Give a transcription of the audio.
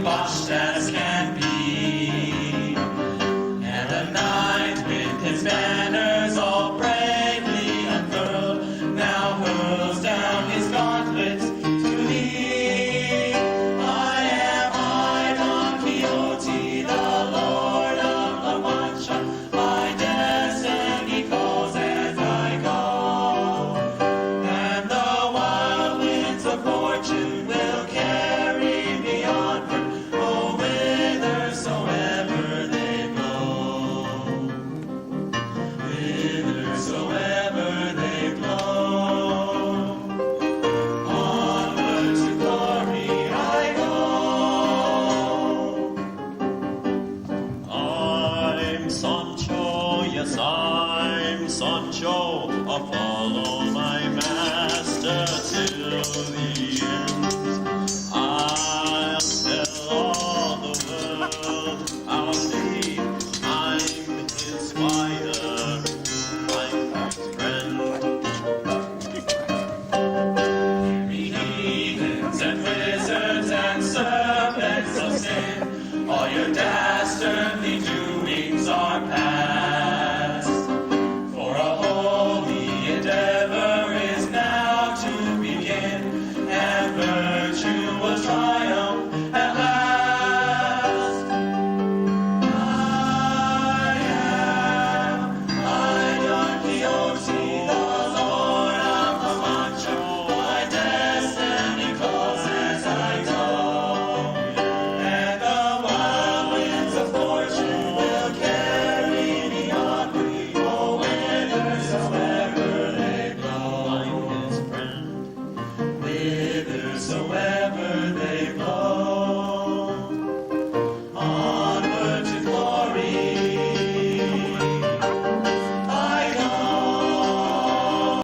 watched as can be. And the knight with his banners all bravely unfurled now hurls down his gauntlets to thee. I am I, Don Quixote, the Lord of La Mancha. My destiny calls as I go, and the wild winds of fortune will carry me onward, oh, whithersoever they blow. Whithersoever they blow, onward to glory I go. I'm Sancho, yes, I'm Sancho. I'll follow my master till the end. I'll tell all the world I'll see I'm his squire, my first friend. Heathens and wizards and serpents of sin, all your dastardly doings are past. For a holy endeavor is now to begin, and virtue will triumph at last. I Don Quixote, the Lord of La Mancha. My destiny calls as I go, and the wild winds of fortune will carry me onward, oh, whithersoever they blow. I'm his friend, whithersoever they